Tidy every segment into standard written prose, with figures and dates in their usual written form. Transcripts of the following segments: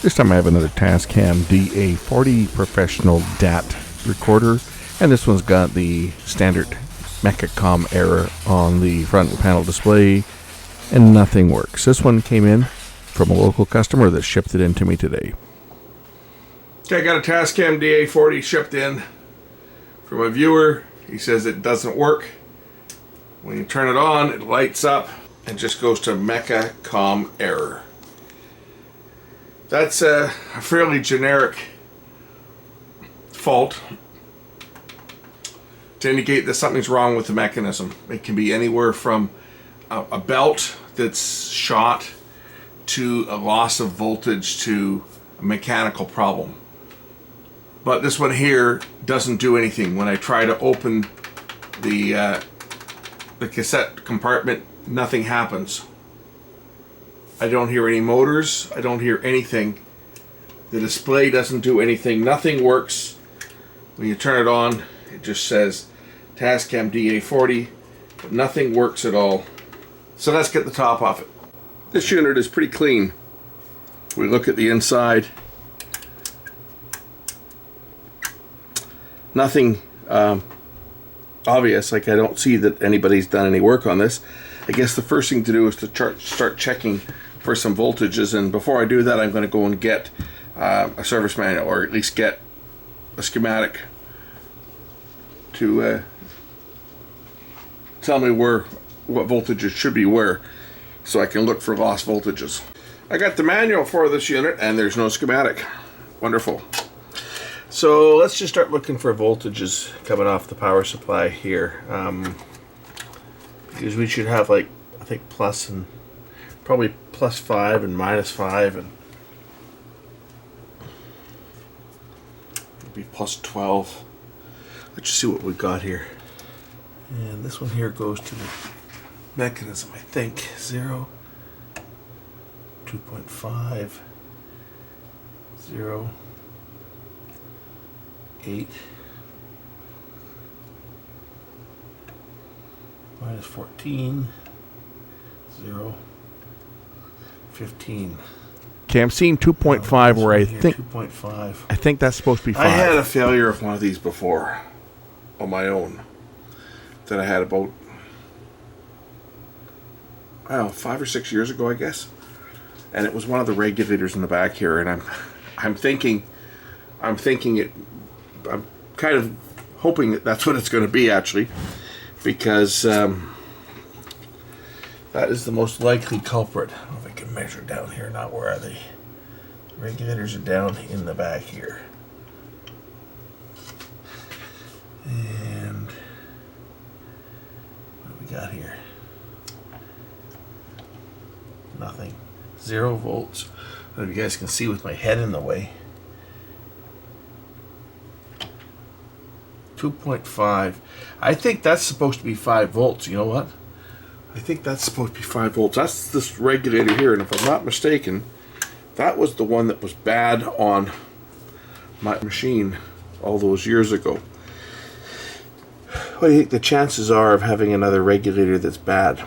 This time I have another TASCAM DA40 professional DAT recorder, and this one's got the standard MECA-COM error on the front panel display, and nothing works. This one came in from a local customer that shipped it in to me today. Okay, I got a TASCAM DA40 shipped in from a viewer. He says it doesn't work. When you turn it on, it lights up and just goes to MECA-COM error. That's a fairly generic fault to indicate that something's wrong with the mechanism. It can be anywhere from a belt that's shot to a loss of voltage to a mechanical problem. But this one here doesn't do anything. When I try to open the cassette compartment, nothing happens. I don't hear any motors. I don't hear anything. The display doesn't do anything. Nothing works. When you turn it on, it just says TASCAM DA40, but nothing works at all. So let's get the top off it. This unit is pretty clean. We look at the inside. Nothing obvious. Like, I don't see that anybody's done any work on this. I guess the first thing to do is to start checking for some voltages, and before I do that, I'm going to go and get a service manual, or at least get a schematic to tell me what voltages should be where, so I can look for lost voltages. I got the manual for this unit, and there's no schematic. Wonderful. So let's just start looking for voltages coming off the power supply here, because we should have, like, I think plus and probably +5 and -5 and maybe +12. Let's just see what we've got here. And this one here goes to the mechanism, I think. 0, 2.5, 0, 8, -14, 0, 15. Okay, I'm seeing 2.5 where I think 2.5. I think that's supposed to be 5. I had a failure of one of these before on my own that I had about, I don't know, 5 or 6 years ago, I guess. And it was one of the regulators in the back here, and I'm thinking it. I'm kind of hoping that that's what it's going to be, actually, because that is the most likely culprit. I don't know if I can measure down here. Not where are they? Regulators are down in the back here. And what do we got here? Nothing. 0 volts. I don't know if you guys can see with my head in the way. 2.5. I think that's supposed to be 5 volts. You know what? I think that's supposed to be 5 volts. That's this regulator here, and if I'm not mistaken, that was the one that was bad on my machine all those years ago. What do you think the chances are of having another regulator that's bad?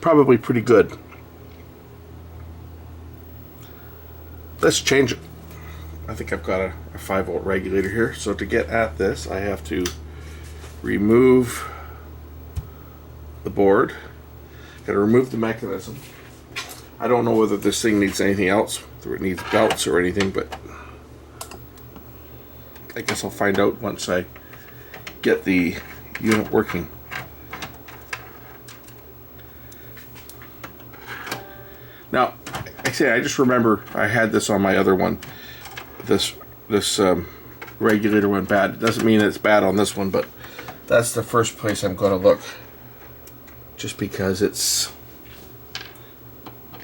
Probably pretty good. Let's change it. I think I've got a 5 volt regulator here. So to get at this, I have to remove the board. Got to remove the mechanism. I don't know whether this thing needs anything else, whether it needs belts or anything, but I guess I'll find out once I get the unit working. Now, I just remember I had this on my other one. This regulator went bad. It doesn't mean it's bad on this one, but that's the first place I'm going to look, just because it's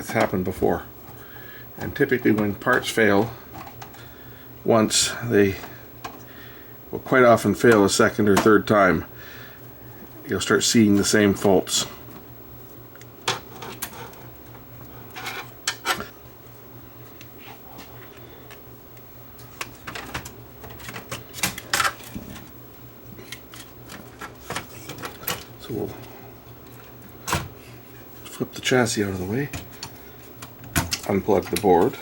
happened before. And typically when parts fail once, they will quite often fail a second or third time. You'll start seeing the same faults. So we'll flip the chassis out of the way, unplug the board,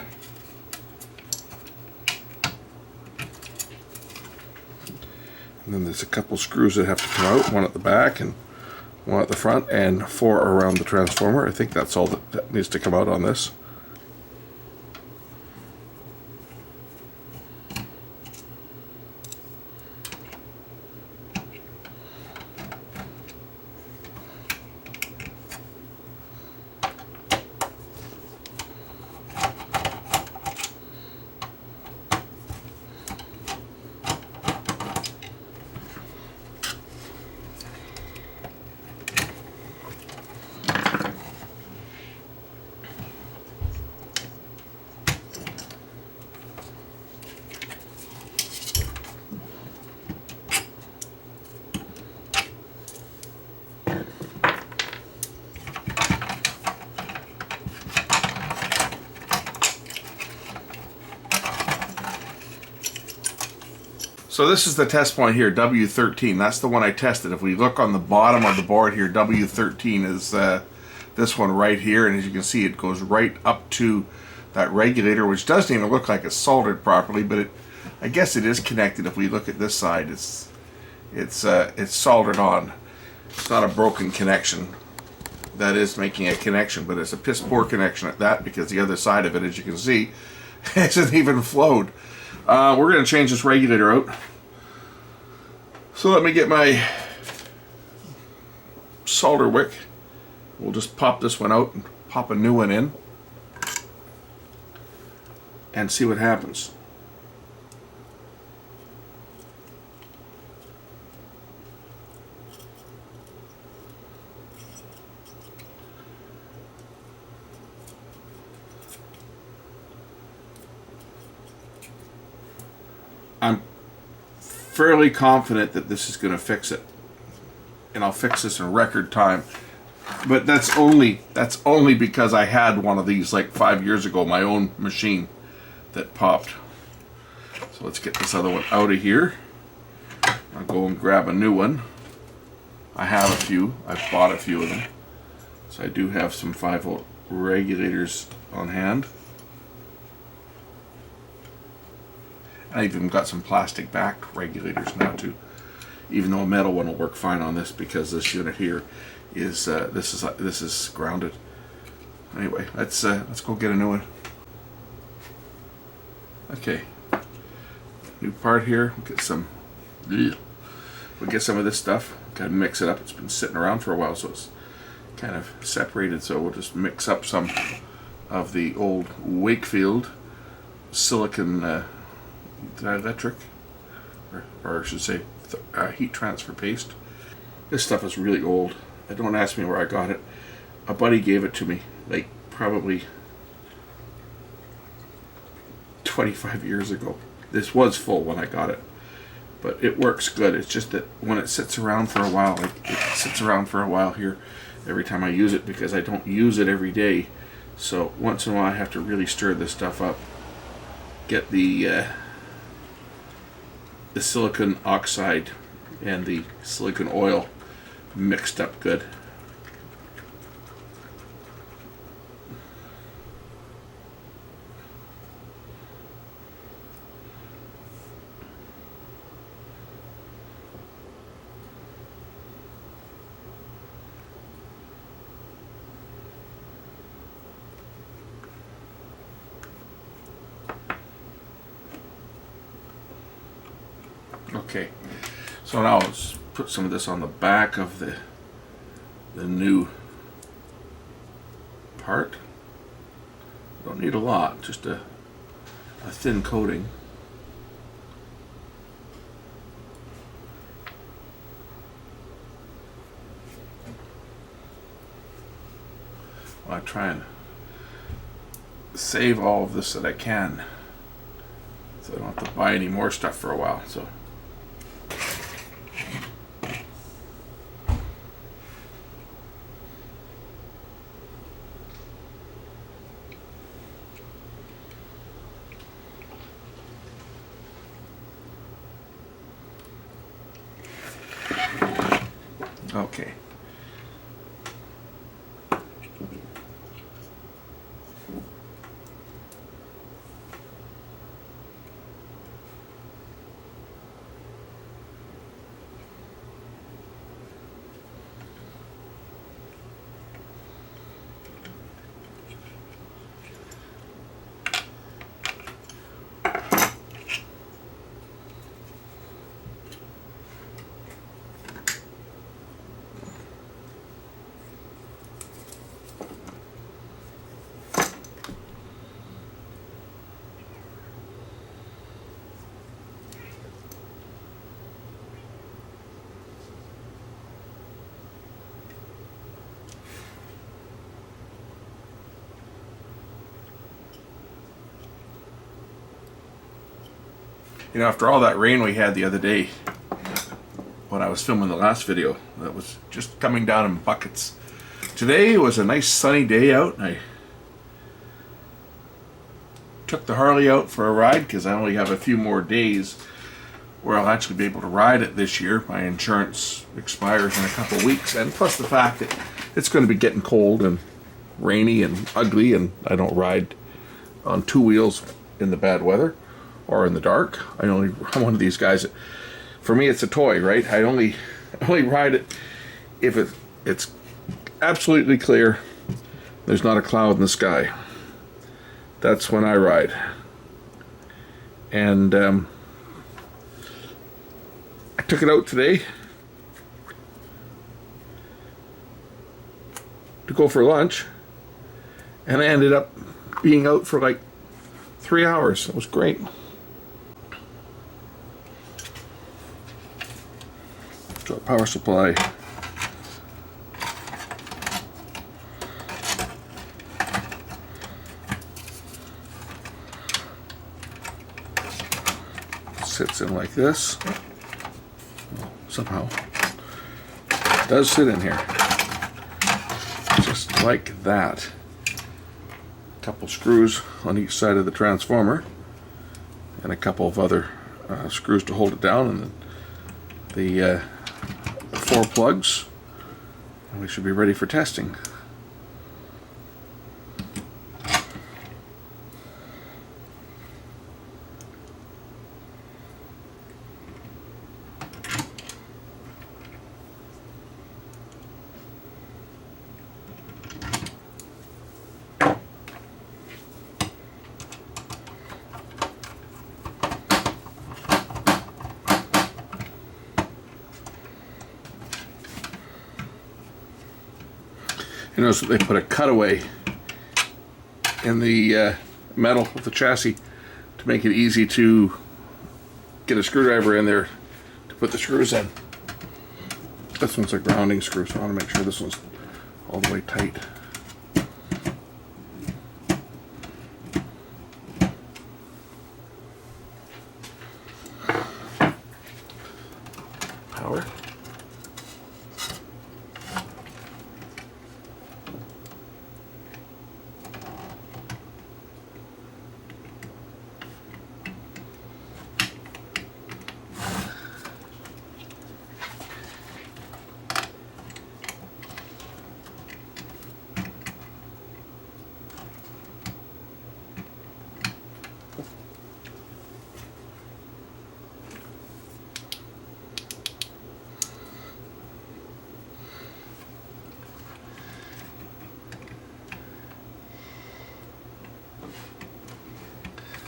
And then there's a couple screws that have to come out, one at the back and one at the front, and 4 around the transformer. I think that's all that needs to come out on this. So this is the test point here, W13. That's the one I tested. If we look on the bottom of the board here, W13 is this one right here. And as you can see, it goes right up to that regulator, which doesn't even look like it's soldered properly, but I guess it is connected. If we look at this side, it's soldered on. It's not a broken connection. That is making a connection, but it's a piss poor connection at that, because the other side of it, as you can see, hasn't even flowed. We're going to change this regulator out. So let me get my solder wick. We'll just pop this one out and pop a new one in and see what happens. I'm fairly confident that this is going to fix it, and I'll fix this in record time. But that's only because I had one of these like 5 years ago, my own machine that popped. So let's get this other one out of here. I'll go and grab a new one. I have a few. I've bought a few of them. So I do have some 5-volt regulators on hand. I've even got some plastic back regulators now too, even though a metal one will work fine on this, because this unit here is this is grounded. Anyway, let's go get a new one. Okay, new part here. We'll get some of this stuff. Gotta mix it up. It's been sitting around for a while, so it's kind of separated. So we'll just mix up some of the old Wakefield silicon dielectric, or I should say heat transfer paste. This stuff is really old. Don't ask me where I got it. A buddy gave it to me, like probably 25 years ago. This was full when I got it, but it works good. It's just that when it sits around for a while, like it sits around for a while here every time I use it, because I don't use it every day. So once in a while I have to really stir this stuff up, get the silicon oxide and the silicon oil mixed up good. Okay, so now let's put some of this on the back of the new part. Don't need a lot, just a thin coating. I try and save all of this that I can, so I don't have to buy any more stuff for a while. So okay. You know, after all that rain we had the other day, when I was filming the last video, that was just coming down in buckets. Today was a nice sunny day out, and I took the Harley out for a ride because I only have a few more days where I'll actually be able to ride it this year. My insurance expires in a couple of weeks, and plus the fact that it's going to be getting cold and rainy and ugly, and I don't ride on two wheels in the bad weather or in the dark. I'm one of these guys that, for me, it's a toy, right? I only ride it if it's absolutely clear, there's not a cloud in the sky. That's when I ride. And I took it out today to go for lunch, and I ended up being out for like 3 hours. It was great. So power supply. Sits in like this. Somehow it does sit in here. Just like that. A couple screws on each side of the transformer, and a couple of other screws to hold it down, and then the 4 plugs, and we should be ready for testing. You notice that they put a cutaway in the metal of the chassis to make it easy to get a screwdriver in there to put the screws in. This one's a grounding screw, so I want to make sure this one's all the way tight. Power.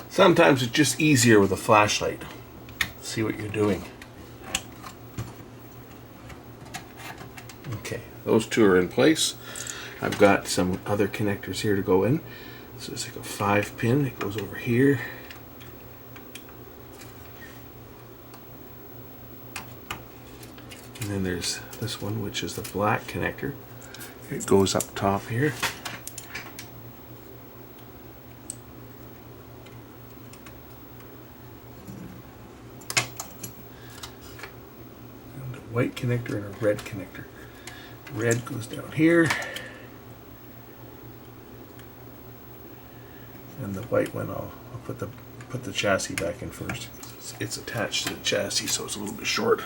Sometimes it's just easier with a flashlight. See what you're doing. Okay, those two are in place. I've got some other connectors here to go in. So it's like a 5-pin. It goes over here. And then there's this one, which is the black connector. It goes up top here. White connector and a red connector. Red goes down here, and the white one I'll put the chassis back in first. It's attached to the chassis, so it's a little bit short.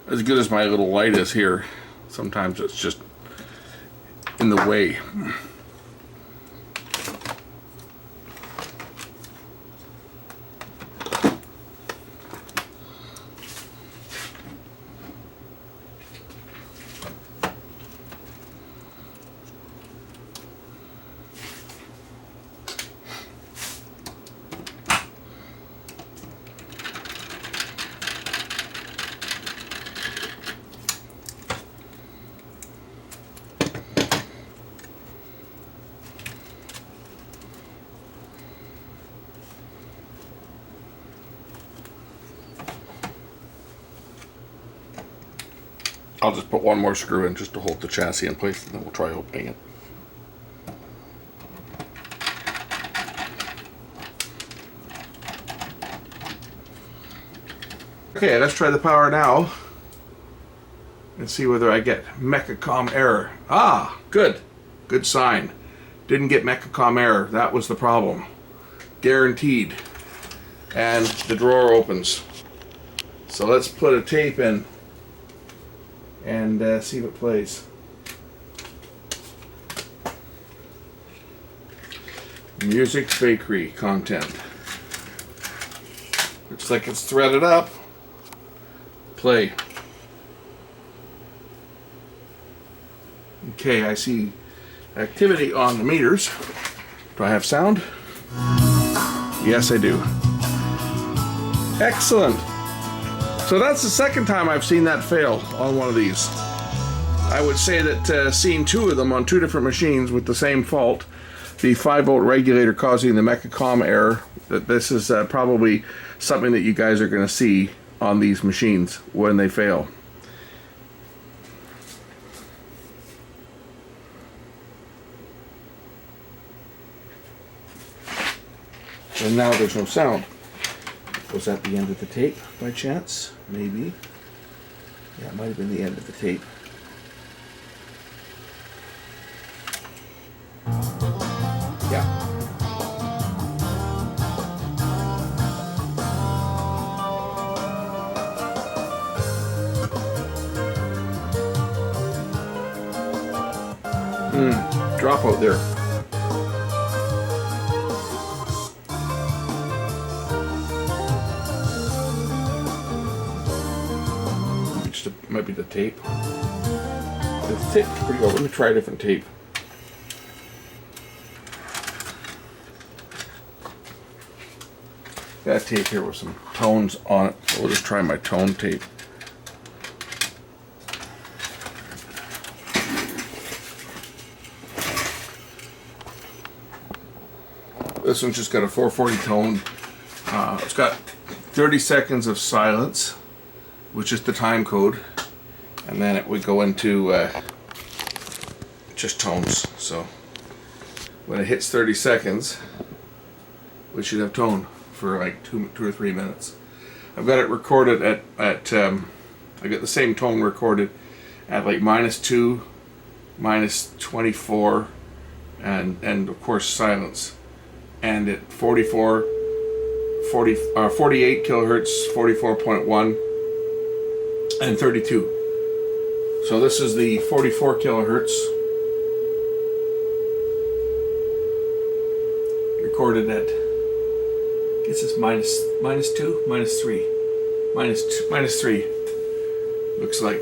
As good as my little light is here, sometimes it's just in the way. I'll just put one more screw in just to hold the chassis in place, and then we'll try opening it. Okay, let's try the power now and see whether I get Mechacom error. Ah, good. Good sign. Didn't get Mechacom error. That was the problem. Guaranteed. And the drawer opens. So let's put a tape in and see if it plays. Music bakery content. Looks like it's threaded up. Play. Okay, I see activity on the meters. Do I have sound? Yes, I do. Excellent. So that's the second time I've seen that fail on one of these. I would say that seeing two of them on two different machines with the same fault, the 5-volt regulator causing the Mechacom error, that this is probably something that you guys are going to see on these machines when they fail. And now there's no sound. Was that the end of the tape by chance? Maybe. Yeah, it might have been the end of the tape. Yeah. Drop out there. Might be the tape. The tape's pretty good. Let me try a different tape. That tape here with some tones on it. So we'll just try my tone tape. This one's just got a 440 tone. It's got 30 seconds of silence, which is the time code, and then it would go into just tones. So when it hits 30 seconds, we should have tone for like two or 3 minutes. I've got it recorded at I got the same tone recorded at like -2, -24, and of course silence, and at 48 kilohertz, 44.1. and 32. So this is the 44 kilohertz recorded at, I guess it's -2, -3 looks like.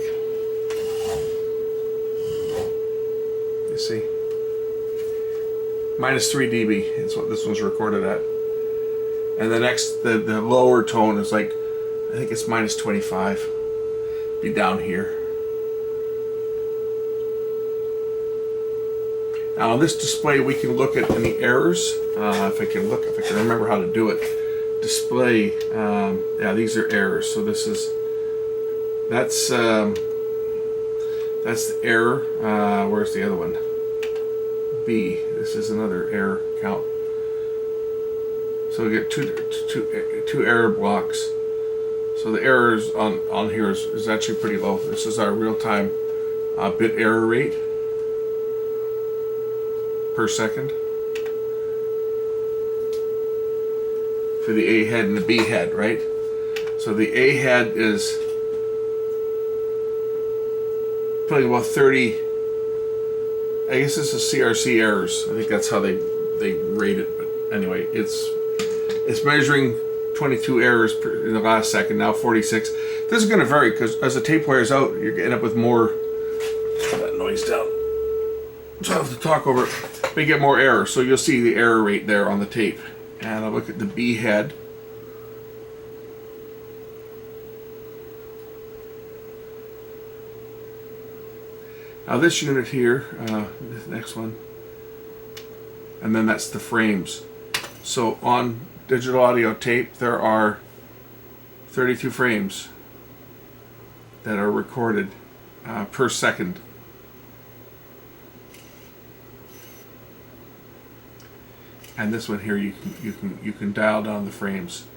You see, -3 dB is what this one's recorded at, and the next, the lower tone is like, I think it's -25. Be down here. Now on this display we can look at any errors. If I can remember how to do it. Display, yeah, these are errors. So this is, that's the error. Where's the other one? B. This is another error count. So we get two error blocks. So the errors on here is actually pretty low. This is our real-time bit error rate per second for the A head and the B head, right? So the A head is probably about 30. I guess this is CRC errors. I think that's how they rate it. But anyway, it's measuring 22 errors in the last second, now 46. This is going to vary because as the tape wears out, you're getting up with more. Put that noise down. So I have to talk over it. We get more errors, so you'll see the error rate there on the tape. And I'll look at the B head. Now this unit here, this next one, and then that's the frames. So on digital audio tape, there are 32 frames that are recorded per second. And this one here, you can dial down the frames.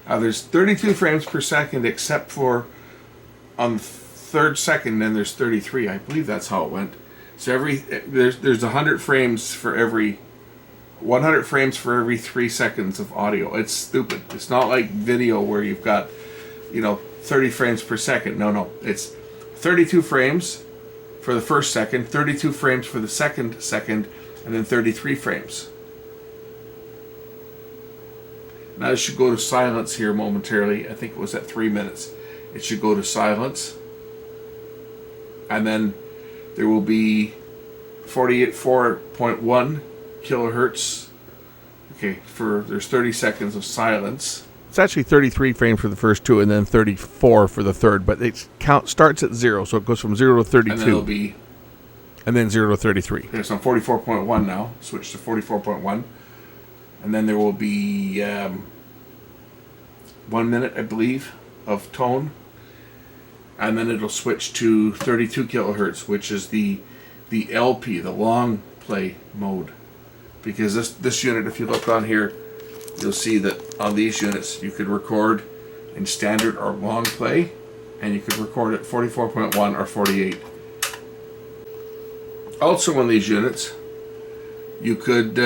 There's 32 frames per second, except for on the third second, then there's 33. I believe that's how it went. So there's 100 frames for every 100 frames for every 3 seconds of audio. It's stupid. It's not like video where you've got, 30 frames per second. No. It's 32 frames for the first second, 32 frames for the second second, and then 33 frames. Now it should go to silence here momentarily. I think it was at 3 minutes. It should go to silence. And then there will be 4.1 kilohertz. Okay, there's 30 seconds of silence. It's actually 33 frames for the first two and then 34 for the third, but it starts at 0, so it goes from 0 to 32. And then 0 to 33. Okay, so I'm 44.1 now. Switch to 44.1. And then there will be 1 minute, I believe, of tone. And then it'll switch to 32 kilohertz, which is the LP, the long play mode. Because this unit, if you look on here, you'll see that on these units you could record in standard or long play, and you could record at 44.1 or 48. Also on these units, you could,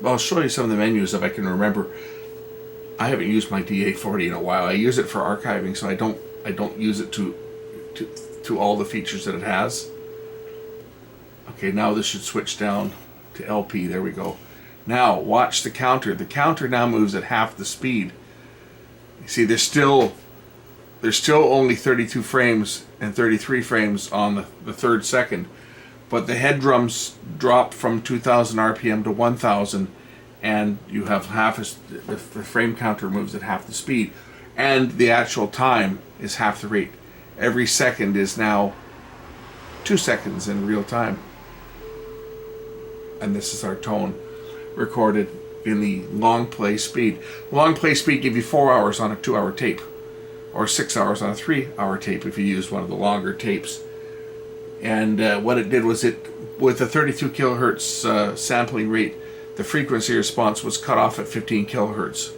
I'll show you some of the menus if I can remember. I haven't used my DA40 in a while. I use it for archiving, so I don't use it to all the features that it has. Okay, now this should switch down to LP. There we go. Now watch the counter. The counter now moves at half the speed. You see, there's still only 32 frames and 33 frames on the third second, but the head drums drop from 2,000 RPM to 1,000, and you have the frame counter moves at half the speed, and the actual time is half the rate. Every second is now 2 seconds in real time. And this is our tone recorded in the long play speed. Long play speed give you 4 hours on a 2-hour tape, or 6 hours on a 3-hour tape if you use one of the longer tapes. And what it did was, with a 32 kilohertz sampling rate, the frequency response was cut off at 15 kilohertz.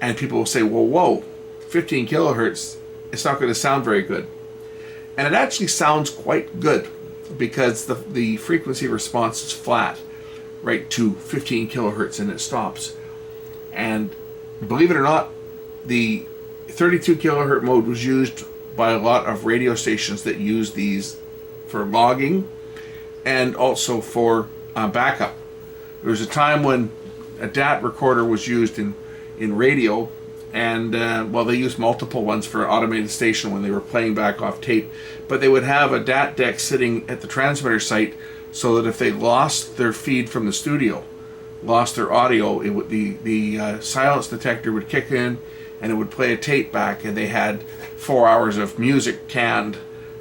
And people will say, well, whoa, 15 kilohertz, it's not going to sound very good. And it actually sounds quite good, because the frequency response is flat right to 15 kilohertz and it stops. And believe it or not, the 32 kilohertz mode was used by a lot of radio stations that use these for logging and also for backup. There was a time when a DAT recorder was used in radio, and they used multiple ones for automated station when they were playing back off tape, but they would have a DAT deck sitting at the transmitter site so that if they lost their feed from the studio, lost their audio, the silence detector would kick in and it would play a tape back, and they had 4 hours of music canned,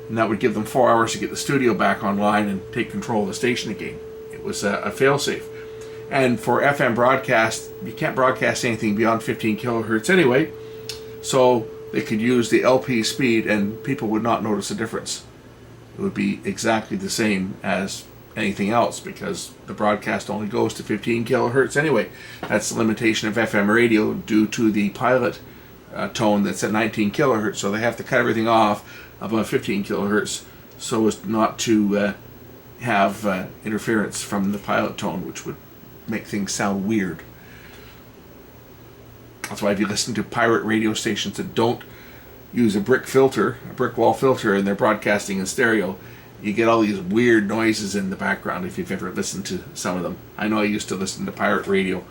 and that would give them 4 hours to get the studio back online and take control of the station again. It was a failsafe. And for FM broadcast, you can't broadcast anything beyond 15 kilohertz anyway, so they could use the LP speed and people would not notice a difference. It would be exactly the same as anything else, because the broadcast only goes to 15 kilohertz anyway. That's the limitation of FM radio due to the pilot tone that's at 19 kilohertz, so they have to cut everything off above 15 kilohertz so as not to have interference from the pilot tone, which would make things sound weird. That's why if you listen to pirate radio stations that don't use a brick wall filter, and they're broadcasting in stereo, you get all these weird noises in the background if you've ever listened to some of them. I know I used to listen to pirate radio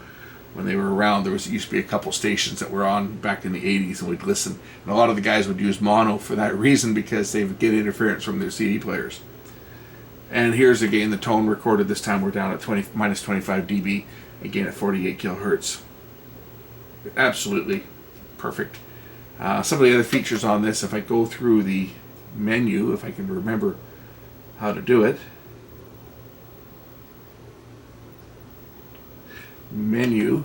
when they were around. There used to be a couple stations that were on back in the 80s, and we'd listen. And a lot of the guys would use mono for that reason, because they would get interference from their CD players. And here's again the tone recorded. This time we're down at minus 25 dB, again at 48 kilohertz. Absolutely perfect. Some of the other features on this, if I go through the menu, if I can remember how to do it. Menu.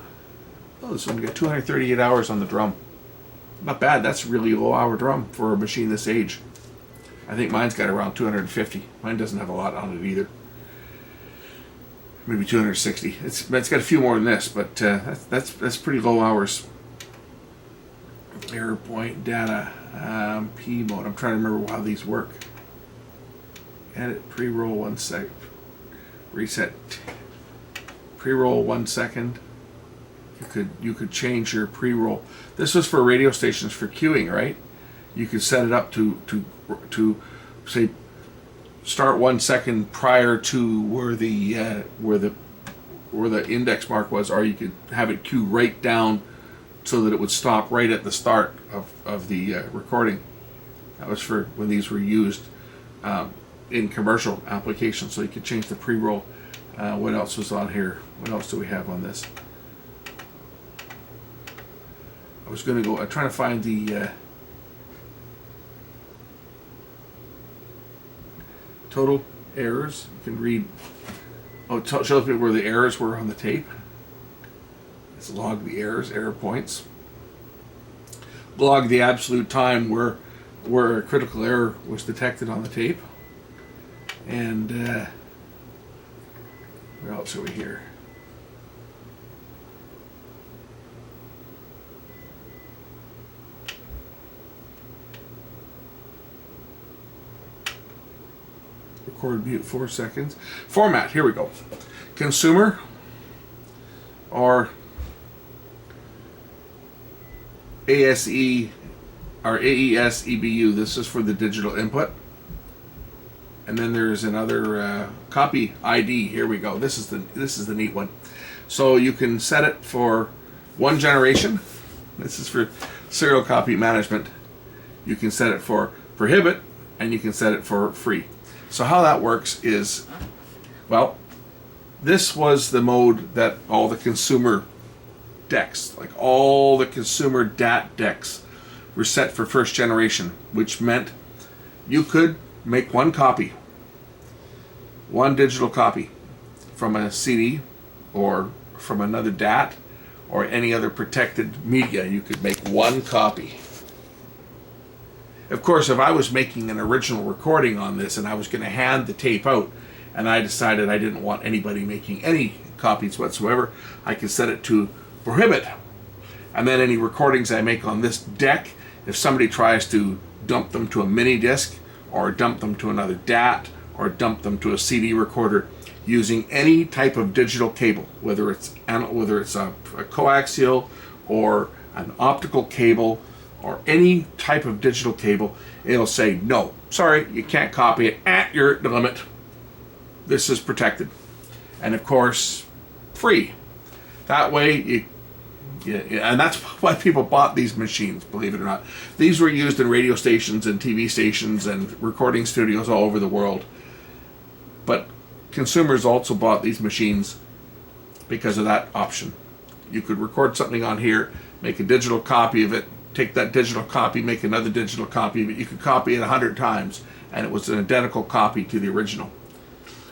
Oh, this one got 238 hours on the drum. Not bad. That's a really low hour drum for a machine this age. I think mine's got around 250. Mine doesn't have a lot on it either. Maybe 260. It's got a few more than this, but that's pretty low hours. Error point data, P mode. I'm trying to remember how these work. Edit pre-roll 1 sec. Reset. Pre-roll 1 second. You could change your pre-roll. This was for radio stations for queuing, right? You could set it up to say start 1 second prior to where the index mark was, or you could have it queue right down so that it would stop right at the start of the recording. That was for when these were used in commercial applications, so you could change the pre-roll. What else was on here? What else do we have on this? I was going to go, I'm trying to find the total errors. You can read, oh, it shows me where the errors were on the tape. Let's log the errors, error points. Log the absolute time where a critical error was detected on the tape. And where else are we here? Record mute 4 seconds. Format, here we go. Consumer or ASE or AES EBU. This is for the digital input. And then there's another copy ID. Here we go. This is the neat one. So you can set it for 1 generation. This is for serial copy management. You can set it for prohibit, and you can set it for free. So how that works is, well, this was the mode that all the consumer decks, like all the consumer DAT decks, were set for first generation, which meant you could make 1 copy, 1 digital copy from a CD or from another DAT or any other protected media. You could make 1 copy. Of course, if I was making an original recording on this and I was going to hand the tape out and I decided I didn't want anybody making any copies whatsoever, I could set it to prohibit. And then any recordings I make on this deck, if somebody tries to dump them to a mini disc or dump them to another DAT or dump them to a CD recorder using any type of digital cable, whether it's a coaxial or an optical cable or any type of digital cable, it'll say, no, sorry, you can't copy it, you're at the limit. This is protected. And of course, free. That way, and that's why people bought these machines, believe it or not. These were used in radio stations and TV stations and recording studios all over the world. But consumers also bought these machines because of that option. You could record something on here, make a digital copy of it, take that digital copy, make another digital copy of it. You could copy it 100 times, and it was an identical copy to the original.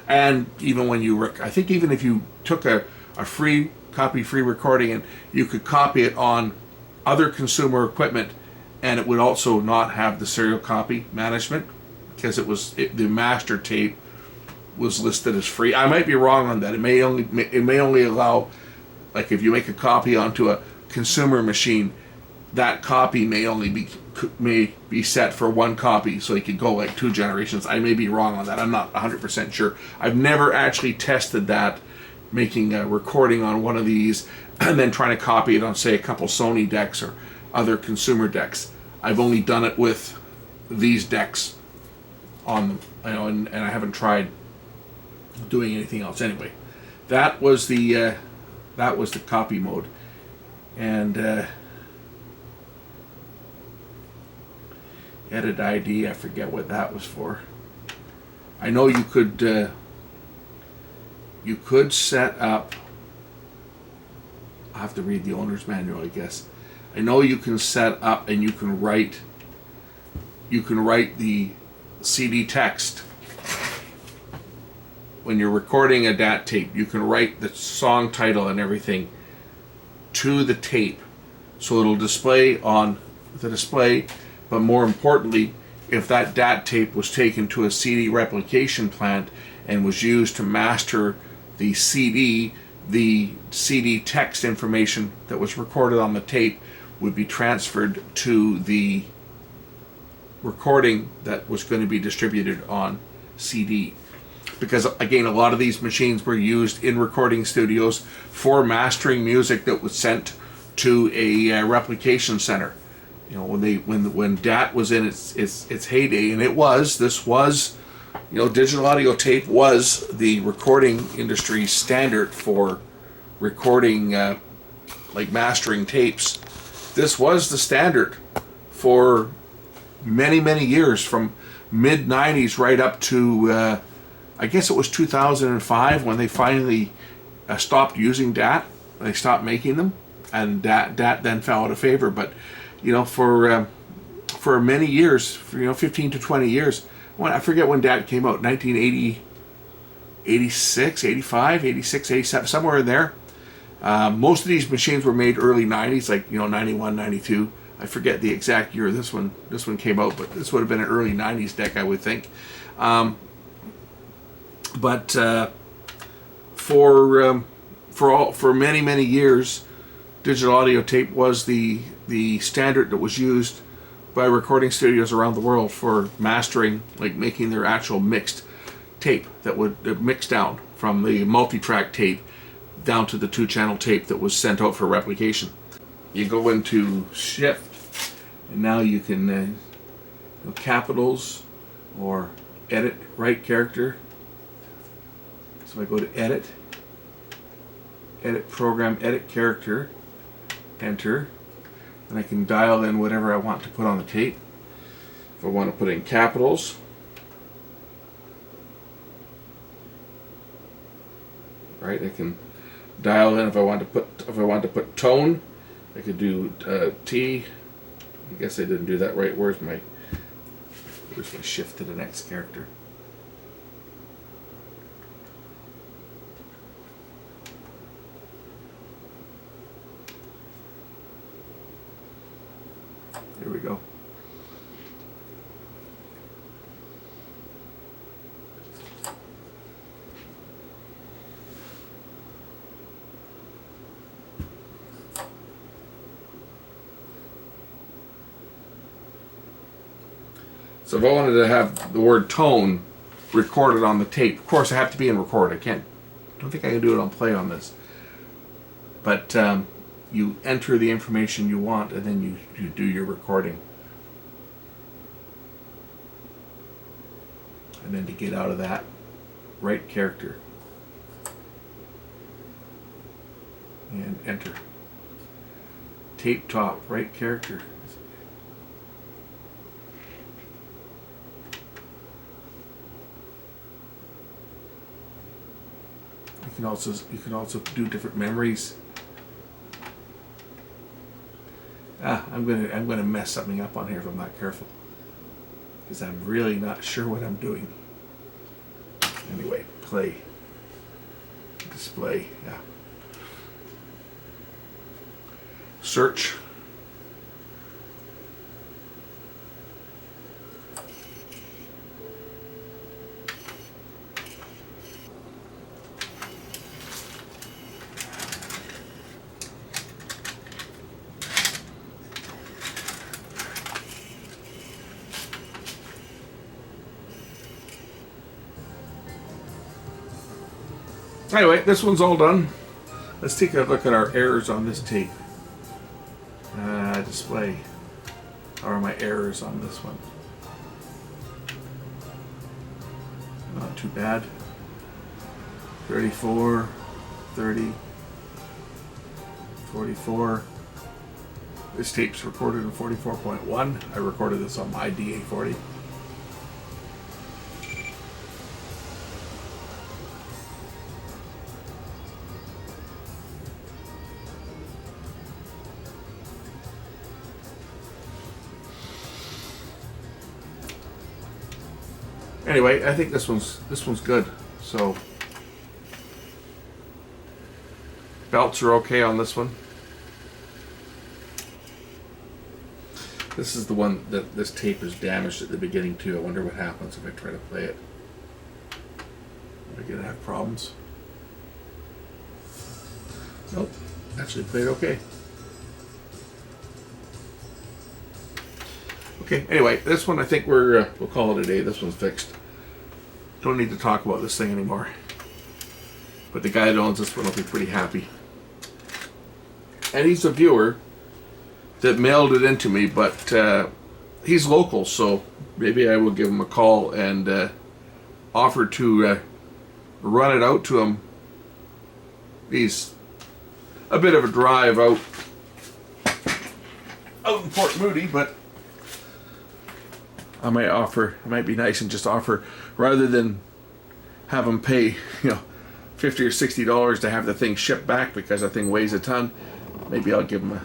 And even when I think even if you took a free recording and you could copy it on other consumer equipment, and it would also not have the serial copy management because the master tape was listed as free. I might be wrong on that. It may only allow, like if you make a copy onto a consumer machine, that copy may be set for 1 copy, so it could go like 2 generations. I may be wrong on that. I'm not 100% sure. I've never actually tested that, making a recording on one of these and then trying to copy it on, say, a couple Sony decks or other consumer decks. I've only done it with these decks on them, and I haven't tried doing anything else. Anyway, that was the copy mode, and edit ID, I forget what that was for. I know you could set up, I'll have to read the owner's manual, I guess. I know you can set up and you can write the CD text. When you're recording a DAT tape, you can write the song title and everything to the tape, so it'll display on the display. But more importantly, if that DAT tape was taken to a CD replication plant and was used to master the CD text information that was recorded on the tape would be transferred to the recording that was going to be distributed on CD. Because again, a lot of these machines were used in recording studios for mastering music that was sent to a replication center. You know, when DAT was in its heyday, and this was, you know, digital audio tape was the recording industry standard for recording, like mastering tapes. This was the standard for many years, from mid 90s right up to I guess it was 2005 when they finally stopped using DAT. They stopped making them, and DAT then fell out of favor. But you know, for many years, for, you know, 15 to 20 years, I forget when DAT came out, 1980, 86, 85, 86, 87, somewhere in there. Most of these machines were made early 90s, like, you know, 91, 92. I forget the exact year this one came out, but this would have been an early 90s deck, I would think. But for many years, digital audio tape was the standard that was used by recording studios around the world for mastering, like making their actual mixed tape that would mix down from the multi-track tape down to the 2-channel tape that was sent out for replication. You go into Shift, and now you can capitals or edit right character. So I go to edit program, edit character, enter, and I can dial in whatever I want to put on the tape. If I want to put in capitals, right, I can dial in. If I want to put tone, I could do T. I guess I didn't do that right. Where's my shift to the next character? There we go. So if I wanted to have the word tone recorded on the tape, of course I have to be in record. I don't think I can do it on play on this. But you enter the information you want, and then you do your recording. And then to get out of that, right character. And enter. Tape top, right character. You can also do different memories. I'm gonna mess something up on here if I'm not careful, because I'm really not sure what I'm doing. Anyway, play, display, yeah. Search. Anyway, this one's all done. Let's take a look at our errors on this tape. Display. How are my errors on this one? Not too bad. 34, 30, 44. This tape's recorded in 44.1. I recorded this on my DA40. Anyway, I think this one's good. So belts are okay on this one. This is the one that this tape is damaged at the beginning too. I wonder what happens if I try to play it. Am I gonna have problems? Nope, actually played okay. Okay, anyway, this one I think we'll call it a day. This one's fixed. Don't need to talk about this thing anymore. But the guy that owns this one will be pretty happy. And he's a viewer that mailed it into me, but he's local, so maybe I will give him a call and offer to run it out to him. He's a bit of a drive out in Port Moody, but I might offer, it might be nice and just offer, rather than have him pay, $50 or $60 to have the thing shipped back because the thing weighs a ton. Maybe I'll give him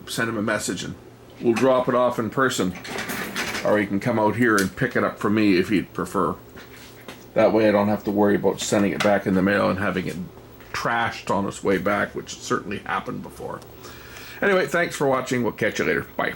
send him a message and we'll drop it off in person, or he can come out here and pick it up from me if he'd prefer. That way I don't have to worry about sending it back in the mail and having it trashed on its way back, which certainly happened before. Anyway, thanks for watching. We'll catch you later. Bye.